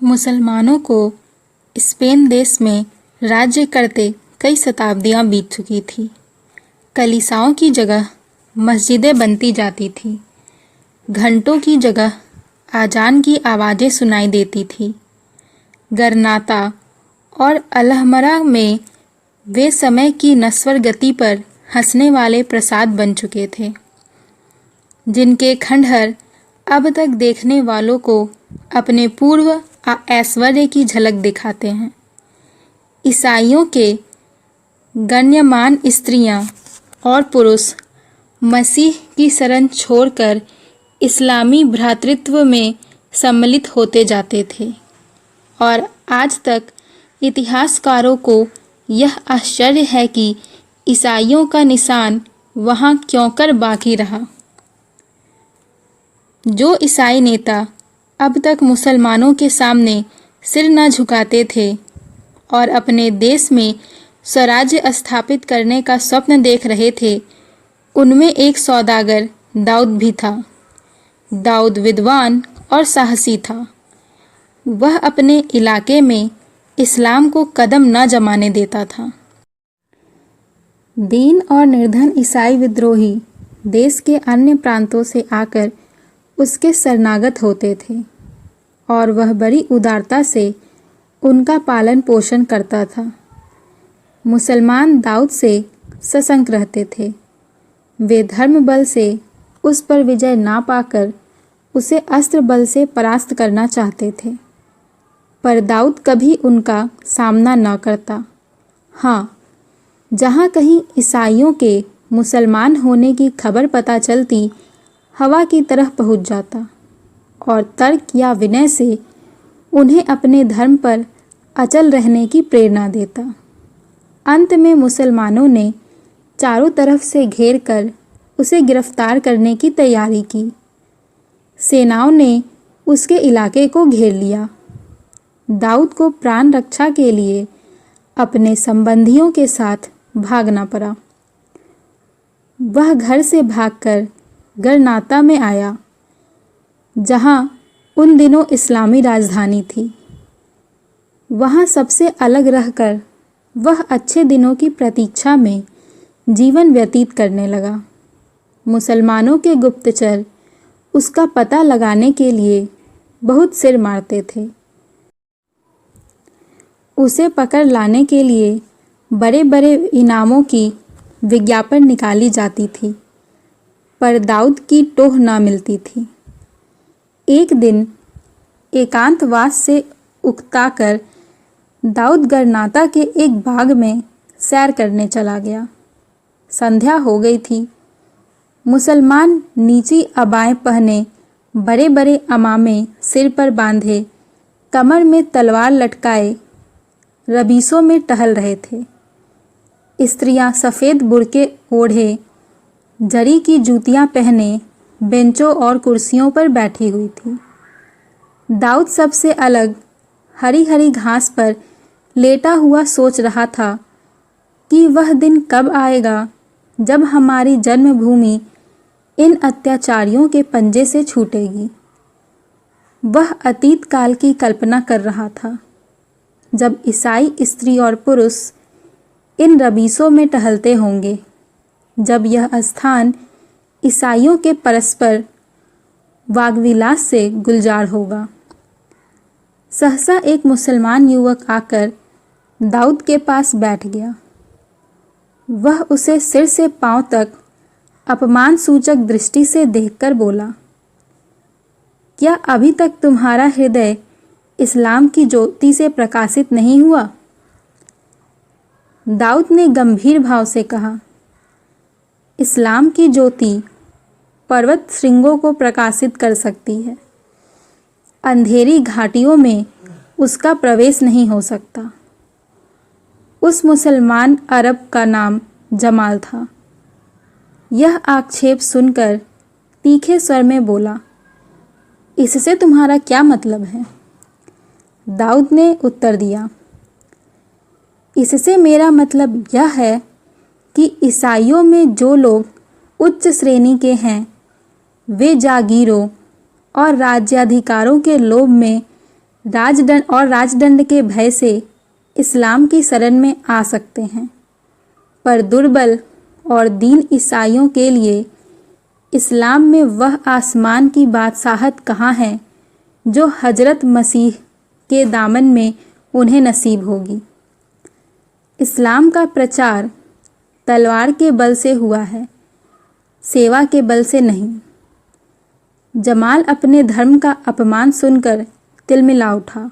मुसलमानों को स्पेन देश में राज्य करते कई शताब्दियां बीत चुकी थी। कलीसियाओं की जगह मस्जिदें बनती जाती थी। घंटों की जगह आजान की आवाज़ें सुनाई देती थी। गरनाता और अलहमरा में वे समय की नस्वर गति पर हंसने वाले प्रसाद बन चुके थे, जिनके खंडहर अब तक देखने वालों को अपने पूर्व ऐश्वर्य की झलक दिखाते हैं। ईसाइयों के गण्यमान स्त्रियां और पुरुष मसीह की शरण छोड़कर इस्लामी भ्रातृत्व में सम्मिलित होते जाते थे, और आज तक इतिहासकारों को यह आश्चर्य है कि ईसाइयों का निशान वहां क्यों कर बाकी रहा। जो ईसाई नेता अब तक मुसलमानों के सामने सिर न झुकाते थे और अपने देश में स्वराज्य स्थापित करने का स्वप्न देख रहे थे, उनमें एक सौदागर दाऊद भी था। दाऊद विद्वान और साहसी था। वह अपने इलाके में इस्लाम को कदम न जमाने देता था। दीन और निर्धन ईसाई विद्रोही देश के अन्य प्रांतों से आकर उसके शरणागत होते थे, और वह बड़ी उदारता से उनका पालन पोषण करता था। मुसलमान दाऊद से सशंक रहते थे। वे धर्म बल से उस पर विजय ना पाकर उसे अस्त्र बल से परास्त करना चाहते थे, पर दाऊद कभी उनका सामना न करता। हाँ, जहाँ कहीं ईसाइयों के मुसलमान होने की खबर पता चलती, हवा की तरह पहुँच जाता और तर्क या विनय से उन्हें अपने धर्म पर अचल रहने की प्रेरणा देता। अंत में मुसलमानों ने चारों तरफ से घेर कर उसे गिरफ्तार करने की तैयारी की। सेनाओं ने उसके इलाके को घेर लिया। दाऊद को प्राण रक्षा के लिए अपने संबंधियों के साथ भागना पड़ा। वह घर से भागकर गरनाता में आया, जहां उन दिनों इस्लामी राजधानी थी। वहां सबसे अलग रहकर वह अच्छे दिनों की प्रतीक्षा में जीवन व्यतीत करने लगा। मुसलमानों के गुप्तचर उसका पता लगाने के लिए बहुत सिर मारते थे। उसे पकड़ लाने के लिए बड़े बड़े इनामों की विज्ञापन निकाली जाती थी, पर दाऊद की टोह न मिलती थी। एक दिन एकांतवास से उकताकर दाऊद गरनाता के एक बाग में सैर करने चला गया। संध्या हो गई थी। मुसलमान नीची अबाएं पहने, बड़े बड़े अमामे सिर पर बांधे, कमर में तलवार लटकाए रबीसों में टहल रहे थे। स्त्रियां सफ़ेद बुर्के ओढ़े, जरी की जूतियां पहने बेंचों और कुर्सियों पर बैठी हुई थी। दाऊद सबसे अलग हरी हरी घास पर लेटा हुआ सोच रहा था कि वह दिन कब आएगा जब हमारी जन्मभूमि इन अत्याचारियों के पंजे से छूटेगी। वह अतीत काल की कल्पना कर रहा था, जब ईसाई स्त्री और पुरुष इन रबीसों में टहलते होंगे, जब यह स्थान ईसाइयों के परस्पर वागविलास से गुलजार होगा। सहसा एक मुसलमान युवक आकर दाऊद के पास बैठ गया। वह उसे सिर से पांव तक अपमान सूचक दृष्टि से देखकर बोला, क्या अभी तक तुम्हारा हृदय इस्लाम की ज्योति से प्रकाशित नहीं हुआ? दाऊद ने गंभीर भाव से कहा, इस्लाम की ज्योति पर्वत श्रृंगों को प्रकाशित कर सकती है, अंधेरी घाटियों में उसका प्रवेश नहीं हो सकता। उस मुसलमान अरब का नाम जमाल था। यह आक्षेप सुनकर तीखे स्वर में बोला, इससे तुम्हारा क्या मतलब है? दाऊद ने उत्तर दिया, इससे मेरा मतलब यह है कि ईसाइयों में जो लोग उच्च श्रेणी के हैं, वे जागीरों और राज्याधिकारों के लोभ में राजदंड के भय से इस्लाम की शरण में आ सकते हैं, पर दुर्बल और दीन ईसाइयों के लिए इस्लाम में वह आसमान की बादशाहत कहाँ है जो हजरत मसीह के दामन में उन्हें नसीब होगी। इस्लाम का प्रचार तलवार के बल से हुआ है, सेवा के बल से नहीं। जमाल अपने धर्म का अपमान सुनकर तिलमिला उठा,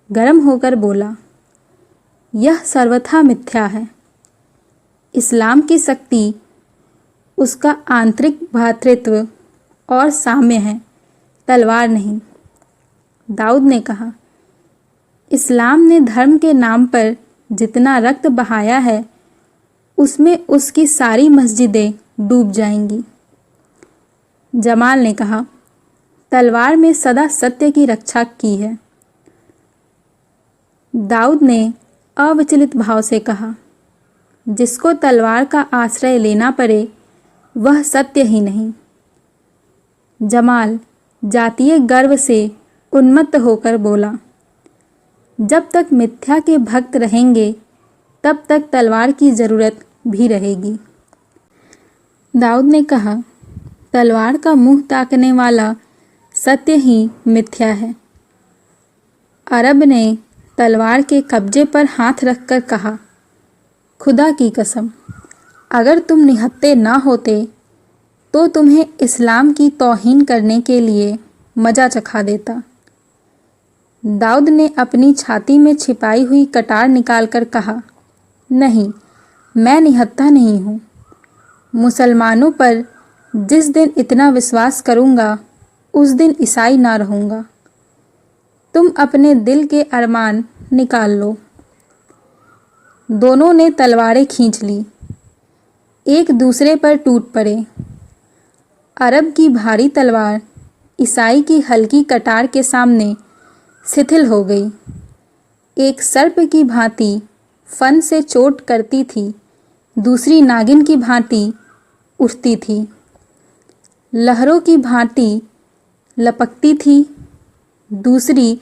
गर्म होकर बोला, यह सर्वथा मिथ्या है। इस्लाम की शक्ति उसका आंतरिक भ्रातृत्व और साम्य है, तलवार नहीं। दाऊद ने कहा, इस्लाम ने धर्म के नाम पर जितना रक्त बहाया है उसमें उसकी सारी मस्जिदें डूब जाएंगी। जमाल ने कहा, तलवार में सदा सत्य की रक्षा की है। दाऊद ने अविचलित भाव से कहा, जिसको तलवार का आश्रय लेना पड़े वह सत्य ही नहीं। जमाल जातीय गर्व से उन्मत्त होकर बोला, जब तक मिथ्या के भक्त रहेंगे तब तक तलवार की ज़रूरत भी रहेगी। दाऊद ने कहा, तलवार का मुंह ताकने वाला सत्य ही मिथ्या है। अरब ने तलवार के कब्जे पर हाथ रखकर कहा, खुदा की कसम, अगर तुम निहत्थे ना होते तो तुम्हें इस्लाम की तौहीन करने के लिए मजा चखा देता। दाऊद ने अपनी छाती में छिपाई हुई कटार निकालकर कहा, नहीं, मैं निहत्था नहीं हूँ। मुसलमानों पर जिस दिन इतना विश्वास करूँगा उस दिन ईसाई ना रहूँगा। तुम अपने दिल के अरमान निकाल लो। दोनों ने तलवारें खींच ली, एक दूसरे पर टूट पड़े। अरब की भारी तलवार ईसाई की हल्की कटार के सामने शिथिल हो गई। एक सर्प की भांति फन से चोट करती थी, दूसरी नागिन की भांति उठती थी, लहरों की भांति लपकती थी, दूसरी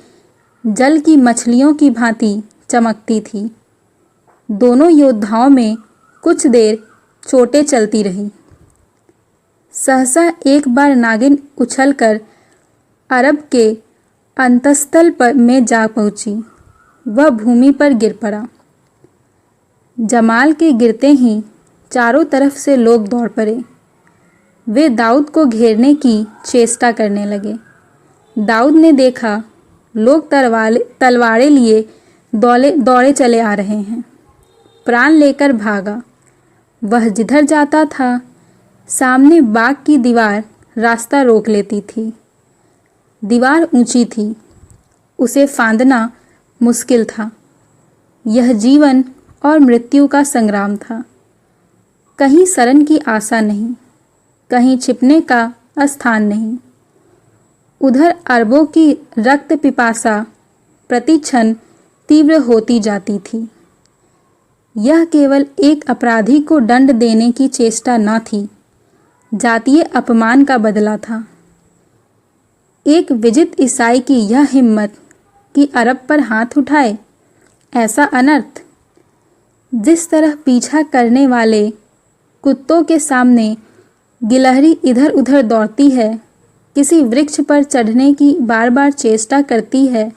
जल की मछलियों की भांति चमकती थी। दोनों योद्धाओं में कुछ देर चोटें चलती रहीं। सहसा एक बार नागिन उछलकर अरब के अंतस्तल में जा पहुंची। वह भूमि पर गिर पड़ा। जमाल के गिरते ही चारों तरफ से लोग दौड़ पड़े। वे दाऊद को घेरने की चेष्टा करने लगे। दाऊद ने देखा लोग तलवारें लिए दौड़े चले आ रहे हैं। प्राण लेकर भागा। वह जिधर जाता था सामने बाग की दीवार रास्ता रोक लेती थी। दीवार ऊंची थी, उसे फांदना मुश्किल था। यह जीवन और मृत्यु का संग्राम था। कहीं शरण की आशा नहीं, कहीं छिपने का स्थान नहीं। उधर अरबों की रक्त पिपासा प्रतिक्षण तीव्र होती जाती थी। यह केवल एक अपराधी को दंड देने की चेष्टा न थी, जातीय अपमान का बदला था। एक विजित ईसाई की यह हिम्मत कि अरब पर हाथ उठाए, ऐसा अनर्थ। जिस तरह पीछा करने वाले कुत्तों के सामने गिलहरी इधर उधर दौड़ती है, किसी वृक्ष पर चढ़ने की बार बार चेष्टा करती है,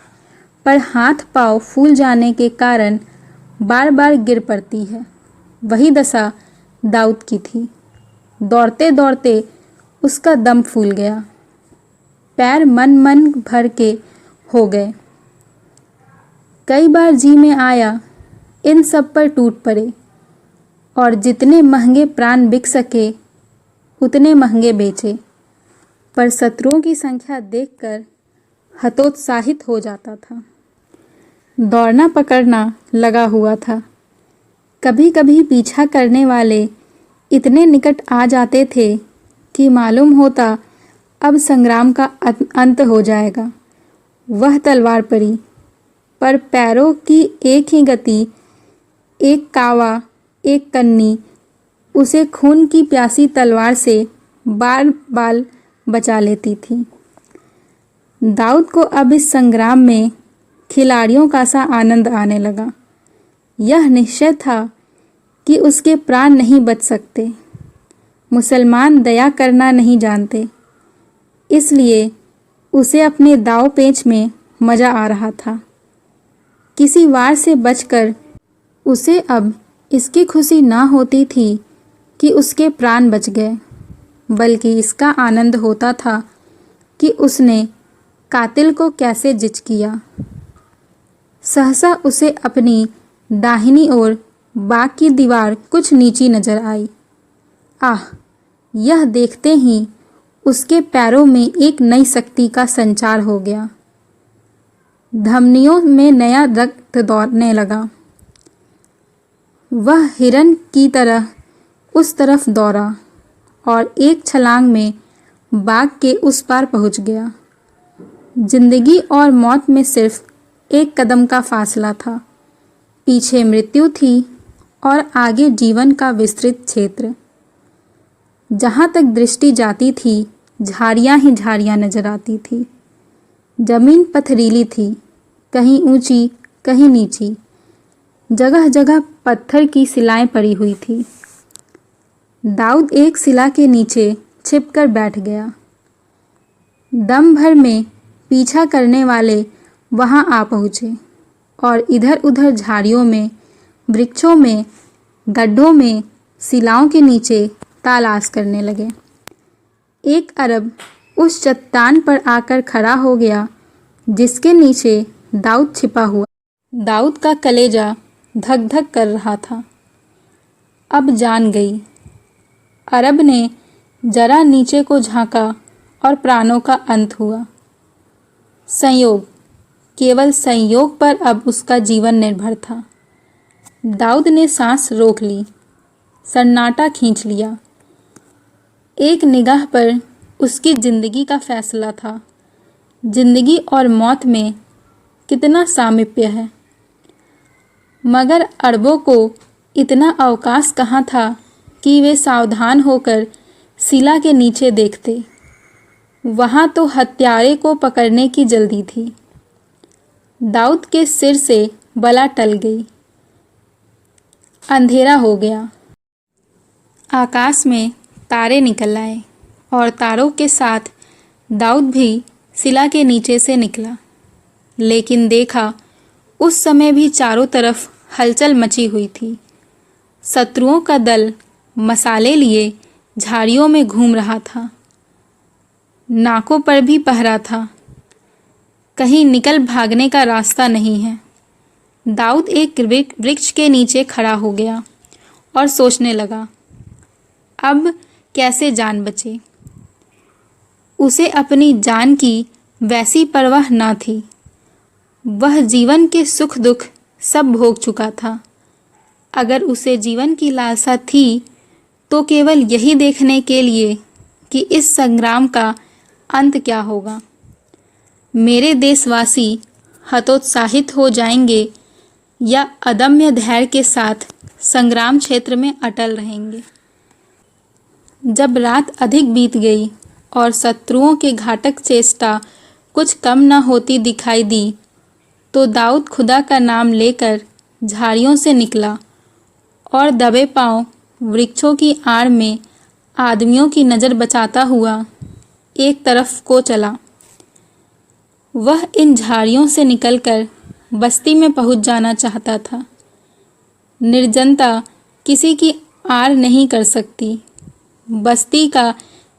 पर हाथ पांव फूल जाने के कारण बार बार गिर पड़ती है, वही दशा दाऊद की थी। दौड़ते दौड़ते उसका दम फूल गया, पैर मन भर के हो गए। कई बार जी में आया इन सब पर टूट पड़े और जितने महंगे प्राण बिक सके उतने महंगे बेचे, पर शत्रुओं की संख्या देखकर हतोत्साहित हो जाता था। दौड़ना पकड़ना लगा हुआ था। कभी कभी पीछा करने वाले इतने निकट आ जाते थे कि मालूम होता अब संग्राम का अंत हो जाएगा। वह तलवार पड़ी, पर पैरों की एक ही गति, एक कावा, एक कन्नी उसे खून की प्यासी तलवार से बार बार बचा लेती थी। दाऊद को अब इस संग्राम में खिलाड़ियों का सा आनंद आने लगा। यह निश्चय था कि उसके प्राण नहीं बच सकते। मुसलमान दया करना नहीं जानते, इसलिए उसे अपने दाव पेच में मज़ा आ रहा था। किसी वार से बचकर उसे अब इसकी खुशी ना होती थी कि उसके प्राण बच गए, बल्कि इसका आनंद होता था कि उसने कातिल को कैसे जिच किया। सहसा उसे अपनी दाहिनी ओर बाग की दीवार कुछ नीची नजर आई। आह! यह देखते ही उसके पैरों में एक नई शक्ति का संचार हो गया। धमनियों में नया रक्त दौड़ने लगा। वह हिरन की तरह उस तरफ दौड़ा और एक छलांग में बाग के उस पार पहुंच गया। जिंदगी और मौत में सिर्फ एक कदम का फासला था। पीछे मृत्यु थी और आगे जीवन का विस्तृत क्षेत्र। जहाँ तक दृष्टि जाती थी, झाड़ियाँ ही झाड़ियाँ नजर आती थी। जमीन पथरीली थी, कहीं ऊंची, कहीं नीची। जगह जगह पत्थर की शिलाएं पड़ी हुई थी। दाऊद एक शिला के नीचे छिपकर बैठ गया। दम भर में पीछा करने वाले वहां आ पहुंचे और इधर उधर झाड़ियों में, वृक्षों में, गड्ढों में, शिलाओं के नीचे तलाश करने लगे। एक अरब उस चट्टान पर आकर खड़ा हो गया जिसके नीचे दाऊद छिपा हुआ। दाऊद का कलेजा धक धक कर रहा था। अब जान गई। अरब ने जरा नीचे को झांका और प्राणों का अंत हुआ। संयोग, केवल संयोग पर अब उसका जीवन निर्भर था। दाऊद ने सांस रोक ली, सन्नाटा खींच लिया। एक निगाह पर उसकी जिंदगी का फैसला था। जिंदगी और मौत में कितना सामीप्य है, मगर अरबों को इतना अवकाश कहाँ था कि वे सावधान होकर शिला के नीचे देखते। वहाँ तो हत्यारे को पकड़ने की जल्दी थी। दाऊद के सिर से बला टल गई। अंधेरा हो गया। आकाश में तारे निकल आए और तारों के साथ दाऊद भी शिला के नीचे से निकला। लेकिन देखा, उस समय भी चारों तरफ हलचल मची हुई थी। शत्रुओं का दल मसाले लिए झाड़ियों में घूम रहा था। नाकों पर भी पहरा था। कहीं निकल भागने का रास्ता नहीं है। दाऊद एक वृक्ष के नीचे खड़ा हो गया और सोचने लगा, अब कैसे जान बचे। उसे अपनी जान की वैसी परवाह ना थी। वह जीवन के सुख दुख सब भोग चुका था। अगर उसे जीवन की लालसा थी तो केवल यही देखने के लिए कि इस संग्राम का अंत क्या होगा। मेरे देशवासी हतोत्साहित हो जाएंगे या अदम्य धैर्य के साथ संग्राम क्षेत्र में अटल रहेंगे। जब रात अधिक बीत गई और शत्रुओं की घातक चेष्टा कुछ कम न होती दिखाई दी, तो दाऊद खुदा का नाम लेकर झाड़ियों से निकला और दबे पांव वृक्षों की आड़ में आदमियों की नज़र बचाता हुआ एक तरफ को चला। वह इन झाड़ियों से निकलकर बस्ती में पहुंच जाना चाहता था। निर्जनता किसी की आड़ नहीं कर सकती। बस्ती का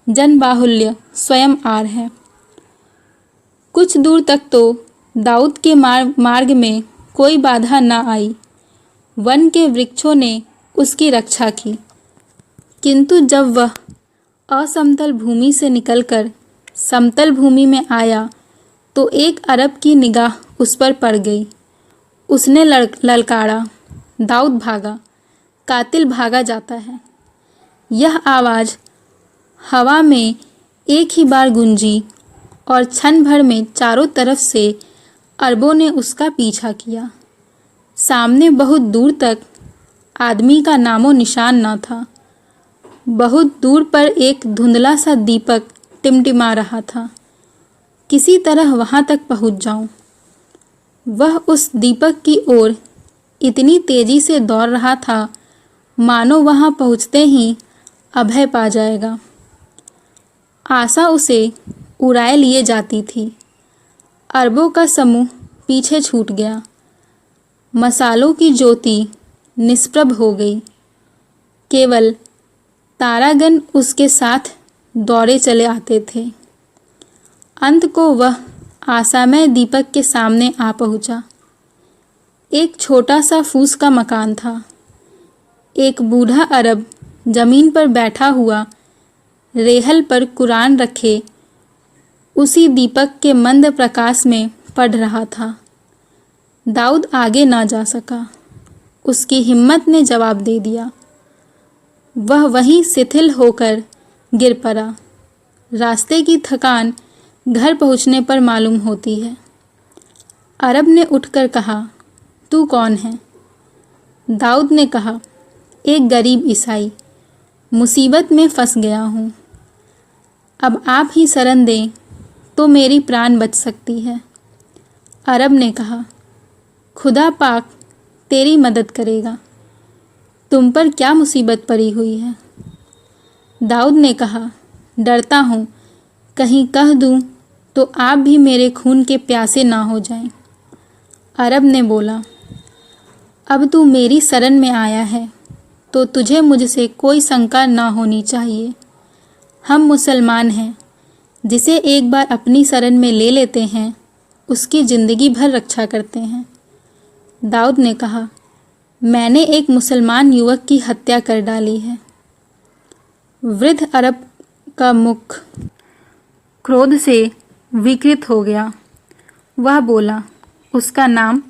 जनबाहुल्य स्वयं आड़ है। कुछ दूर तक तो दाऊद के मार्ग में कोई बाधा न आई। वन के वृक्षों ने उसकी रक्षा की। किंतु जब वह असमतल भूमि से निकलकर समतल भूमि में आया तो एक अरब की निगाह उस पर पड़ गई। उसने ललकारा, दाऊद भागा, कातिल भागा जाता है। यह आवाज़ हवा में एक ही बार गूंजी और क्षण भर में चारों तरफ से अरबों ने उसका पीछा किया। सामने बहुत दूर तक आदमी का नामो निशान न था। बहुत दूर पर एक धुंधला सा दीपक टिमटिमा रहा था। किसी तरह वहाँ तक पहुँच जाऊं। वह उस दीपक की ओर इतनी तेजी से दौड़ रहा था मानो वहाँ पहुँचते ही अभय पा जाएगा। आशा उसे उड़ाए लिए जाती थी। अरबों का समूह पीछे छूट गया। मसालों की ज्योति निष्प्रभ हो गई। केवल तारागण उसके साथ दौड़े चले आते थे। अंत को वह आशामय दीपक के सामने आ पहुंचा। एक छोटा सा फूस का मकान था। एक बूढ़ा अरब जमीन पर बैठा हुआ रेहल पर कुरान रखे उसी दीपक के मंद प्रकाश में पढ़ रहा था। दाऊद आगे ना जा सका। उसकी हिम्मत ने जवाब दे दिया। वह वहीं शिथिल होकर गिर पड़ा। रास्ते की थकान घर पहुंचने पर मालूम होती है। अरब ने उठकर कहा, तू कौन है? दाऊद ने कहा, एक गरीब ईसाई, मुसीबत में फंस गया हूँ। अब आप ही शरण दें तो मेरी प्राण बच सकती है। अरब ने कहा, खुदा पाक तेरी मदद करेगा। तुम पर क्या मुसीबत पड़ी हुई है? दाऊद ने कहा, डरता हूँ कहीं कह दूँ तो आप भी मेरे खून के प्यासे ना हो जाएं। अरब ने बोला, अब तू मेरी शरण में आया है तो तुझे मुझसे कोई शंका ना होनी चाहिए। हम मुसलमान हैं। जिसे एक बार अपनी शरण में ले लेते हैं उसकी ज़िंदगी भर रक्षा करते हैं। दाऊद ने कहा, मैंने एक मुसलमान युवक की हत्या कर डाली है। वृद्ध अरब का मुख क्रोध से विकृत हो गया। वह बोला, उसका नाम?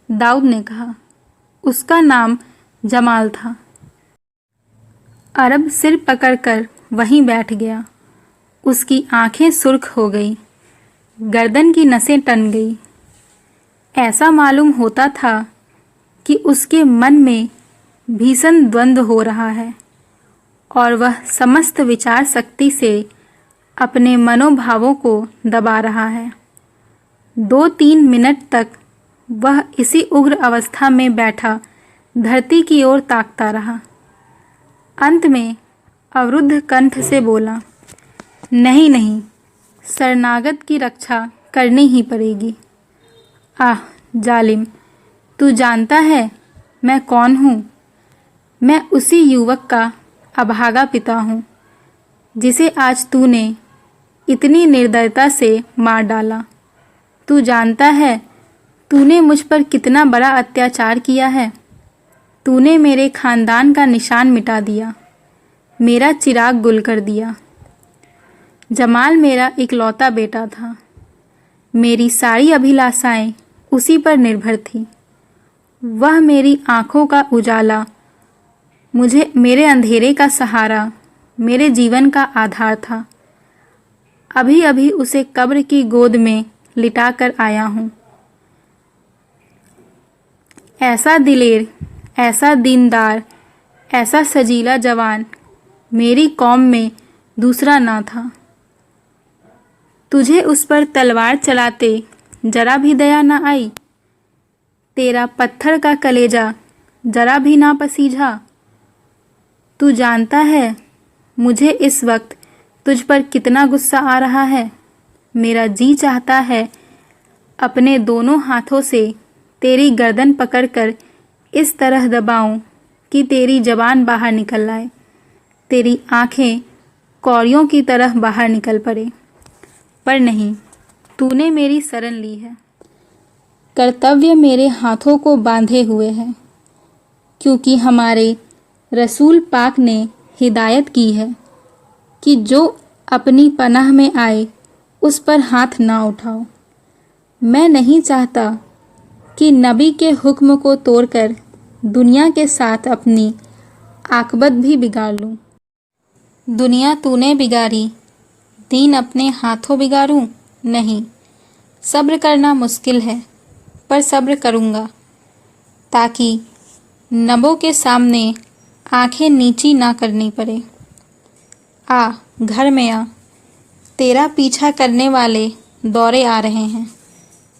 दाऊद ने कहा, उसका नाम जमाल था। अरब सिर पकड़कर वहीं बैठ गया। उसकी आंखें सुर्ख हो गई, गर्दन की नसें टन गई। ऐसा मालूम होता था कि उसके मन में भीषण द्वंद्व हो रहा है और वह समस्त विचार शक्ति से अपने मनोभावों को दबा रहा है। 2-3 मिनट तक वह इसी उग्र अवस्था में बैठा धरती की ओर ताकता रहा। अंत में अवरुद्ध कंठ से बोला, नहीं नहीं, शरणागत की रक्षा करनी ही पड़ेगी। आह जालिम, तू जानता है मैं कौन हूँ? मैं उसी युवक का अभागा पिता हूँ जिसे आज तूने इतनी निर्दयता से मार डाला। तू जानता है तूने मुझ पर कितना बड़ा अत्याचार किया है। तूने मेरे खानदान का निशान मिटा दिया, मेरा चिराग गुल कर दिया। जमाल मेरा इकलौता बेटा था। मेरी सारी अभिलाषाएं उसी पर निर्भर थी। वह मेरी आँखों का उजाला, मुझे मेरे अंधेरे का सहारा, मेरे जीवन का आधार था। अभी अभी उसे कब्र की गोद में लिटा कर आया हूँ। ऐसा दिलेर, ऐसा दीनदार, ऐसा सजीला जवान मेरी कौम में दूसरा ना था। तुझे उस पर तलवार चलाते जरा भी दया ना आई? तेरा पत्थर का कलेजा जरा भी ना पसीझा? तू जानता है मुझे इस वक्त तुझ पर कितना गुस्सा आ रहा है? मेरा जी चाहता है अपने दोनों हाथों से तेरी गर्दन पकड़कर इस तरह दबाऊं कि तेरी जबान बाहर निकल आए, तेरी आंखें कौड़ियों की तरह बाहर निकल पड़े। पर नहीं, तूने मेरी शरण ली है। कर्तव्य मेरे हाथों को बांधे हुए है, क्योंकि हमारे रसूल पाक ने हिदायत की है कि जो अपनी पनाह में आए उस पर हाथ ना उठाओ। मैं नहीं चाहता कि नबी के हुक्म को तोड़कर दुनिया के साथ अपनी आकबत भी बिगाड़ लूं। दुनिया तूने बिगाड़ी, दीन अपने हाथों बिगाड़ूं? नहीं, सब्र करना मुश्किल है, पर सब्र करूंगा ताकि नबों के सामने आंखें नीची ना करनी पड़े। आ घर में आ, तेरा पीछा करने वाले दौड़े आ रहे हैं।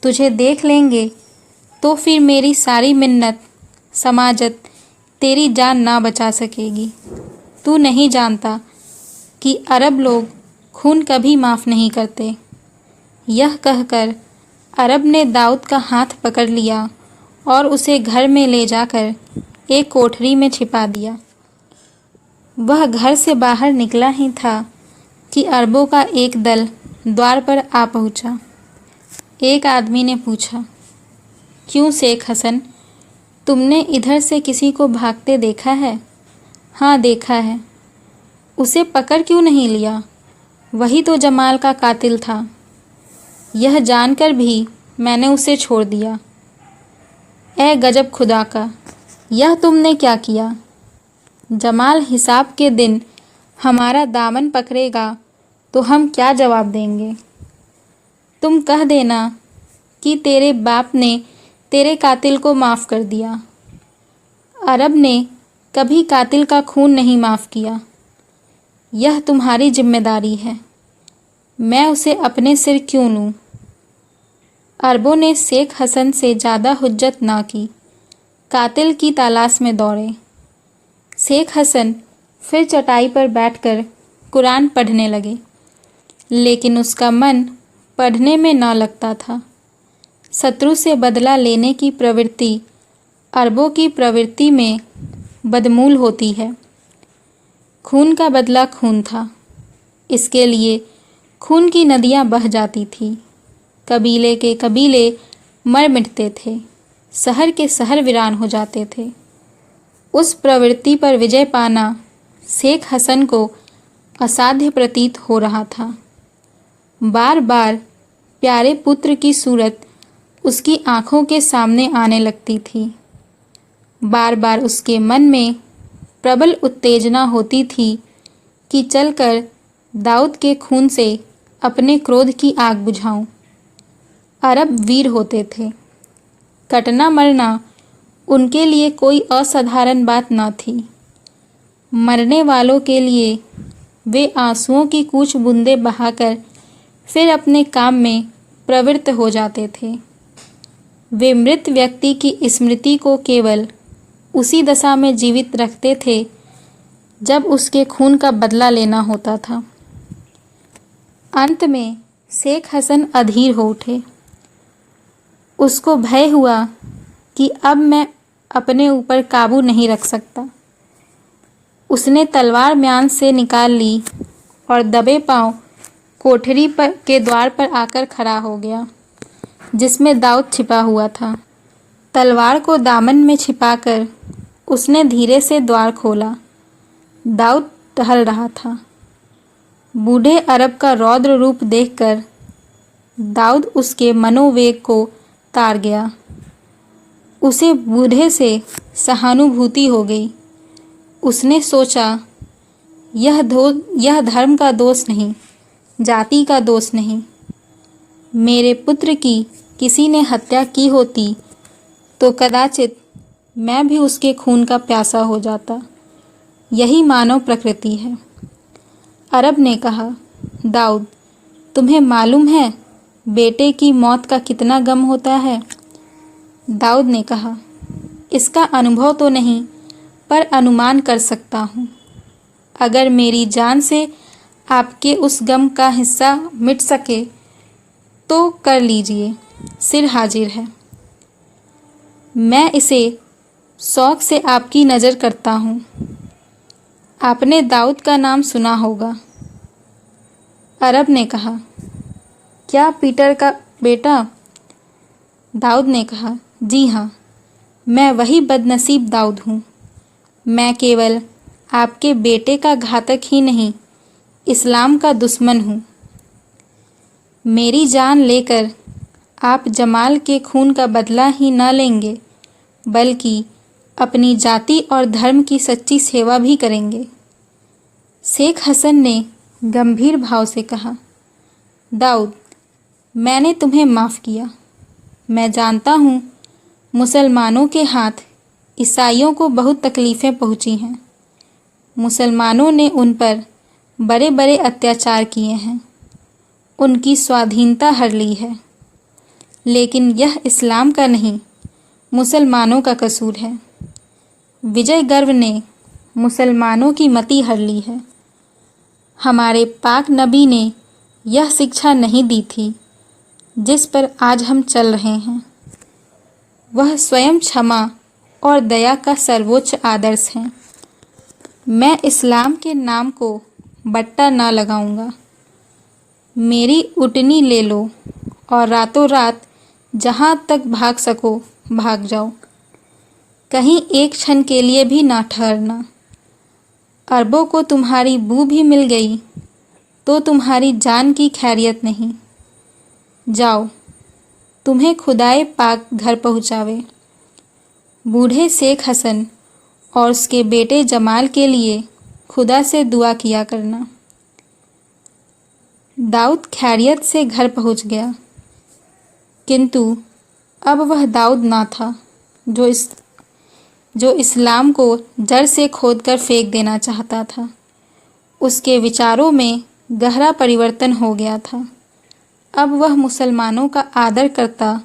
तुझे देख लेंगे तो फिर मेरी सारी मिन्नत समाजत तेरी जान ना बचा सकेगी। तू नहीं जानता कि अरब लोग खून कभी माफ़ नहीं करते। यह कहकर अरब ने दाऊद का हाथ पकड़ लिया और उसे घर में ले जाकर एक कोठरी में छिपा दिया। वह घर से बाहर निकला ही था कि अरबों का एक दल द्वार पर आ पहुंचा। एक आदमी ने पूछा, क्यों शेख हसन, तुमने इधर से किसी को भागते देखा है? हाँ, देखा है। उसे पकड़ क्यों नहीं लिया? वही तो जमाल का कातिल था। यह जानकर भी मैंने उसे छोड़ दिया। ए गजब खुदा का, यह तुमने क्या किया? जमाल हिसाब के दिन हमारा दामन पकड़ेगा तो हम क्या जवाब देंगे? तुम कह देना कि तेरे बाप ने तेरे कातिल को माफ़ कर दिया। अरब ने कभी कातिल का खून नहीं माफ़ किया। यह तुम्हारी जिम्मेदारी है। मैं उसे अपने सिर क्यों लूँ? अरबों ने शेख हसन से ज़्यादा हुज्जत ना की, कातिल की तलाश में दौड़े। शेख हसन फिर चटाई पर बैठकर कुरान पढ़ने लगे, लेकिन उसका मन पढ़ने में ना लगता था। शत्रु से बदला लेने की प्रवृत्ति अरबों की प्रवृत्ति में बदमूल होती है। खून का बदला खून था, इसके लिए खून की नदियाँ बह जाती थी। कबीले के कबीले मर मिटते थे, शहर के शहर वीरान हो जाते थे। उस प्रवृत्ति पर विजय पाना शेख हसन को असाध्य प्रतीत हो रहा था। बार बार प्यारे पुत्र की सूरत उसकी आंखों के सामने आने लगती थी। बार बार उसके मन में प्रबल उत्तेजना होती थी कि चलकर दाऊद के खून से अपने क्रोध की आग बुझाऊं। अरब वीर होते थे। कटना मरना उनके लिए कोई असाधारण बात न थी। मरने वालों के लिए वे आंसुओं की कुछ बूंदें बहाकर फिर अपने काम में प्रवृत्त हो जाते थे। वे मृत व्यक्ति की स्मृति को केवल उसी दशा में जीवित रखते थे जब उसके खून का बदला लेना होता था। अंत में शेख हसन अधीर हो उठे। उसको भय हुआ कि अब मैं अपने ऊपर काबू नहीं रख सकता। उसने तलवार म्यान से निकाल ली और दबे पांव कोठरी के द्वार पर आकर खड़ा हो गया, जिसमें दाऊद छिपा हुआ था। तलवार को दामन में छिपाकर उसने धीरे से द्वार खोला। दाऊद टहल रहा था। बूढ़े अरब का रौद्र रूप देखकर दाऊद उसके मनोवेग को तार गया। उसे बूढ़े से सहानुभूति हो गई। उसने सोचा, यह धर्म का दोष नहीं, जाति का दोष नहीं। मेरे पुत्र की किसी ने हत्या की होती तो कदाचित मैं भी उसके खून का प्यासा हो जाता। यही मानव प्रकृति है। अरब ने कहा, दाऊद, तुम्हें मालूम है बेटे की मौत का कितना गम होता है? दाऊद ने कहा, इसका अनुभव तो नहीं, पर अनुमान कर सकता हूँ। अगर मेरी जान से आपके उस गम का हिस्सा मिट सके तो कर लीजिए, सिर हाजिर है। मैं इसे शौक से आपकी नज़र करता हूँ। आपने दाऊद का नाम सुना होगा। अरब ने कहा, क्या पीटर का बेटा? दाऊद ने कहा, जी हाँ, मैं वही बदनसीब दाऊद हूँ। मैं केवल आपके बेटे का घातक ही नहीं, इस्लाम का दुश्मन हूँ। मेरी जान लेकर आप जमाल के खून का बदला ही न लेंगे, बल्कि अपनी जाति और धर्म की सच्ची सेवा भी करेंगे। शेख हसन ने गंभीर भाव से कहा, दाऊद, मैंने तुम्हें माफ़ किया। मैं जानता हूँ मुसलमानों के हाथ ईसाइयों को बहुत तकलीफ़ें पहुँची हैं। मुसलमानों ने उन पर बड़े बड़े अत्याचार किए हैं। उनकी स्वाधीनता हर ली है। लेकिन यह इस्लाम का नहीं, मुसलमानों का कसूर है। विजय गर्व ने मुसलमानों की मति हर ली है। हमारे पाक नबी ने यह शिक्षा नहीं दी थी जिस पर आज हम चल रहे हैं। वह स्वयं क्षमा और दया का सर्वोच्च आदर्श हैं। मैं इस्लाम के नाम को बट्टा ना लगाऊंगा। मेरी उटनी ले लो और रातों रात जहाँ तक भाग सको भाग जाओ। कहीं एक क्षण के लिए भी ना ठहरना। अरबों को तुम्हारी बू भी मिल गई तो तुम्हारी जान की खैरियत नहीं। जाओ, तुम्हें खुदाए पाक घर पहुँचावे। बूढ़े शेख हसन और उसके बेटे जमाल के लिए खुदा से दुआ किया करना। दाऊद खैरियत से घर पहुँच गया, किंतु अब वह दाऊद ना था जो इस्लाम को जड़ से खोदकर फेंक देना चाहता था। उसके विचारों में गहरा परिवर्तन हो गया था। अब वह मुसलमानों का आदर करता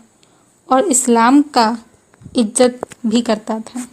और इस्लाम का इज्जत भी करता था।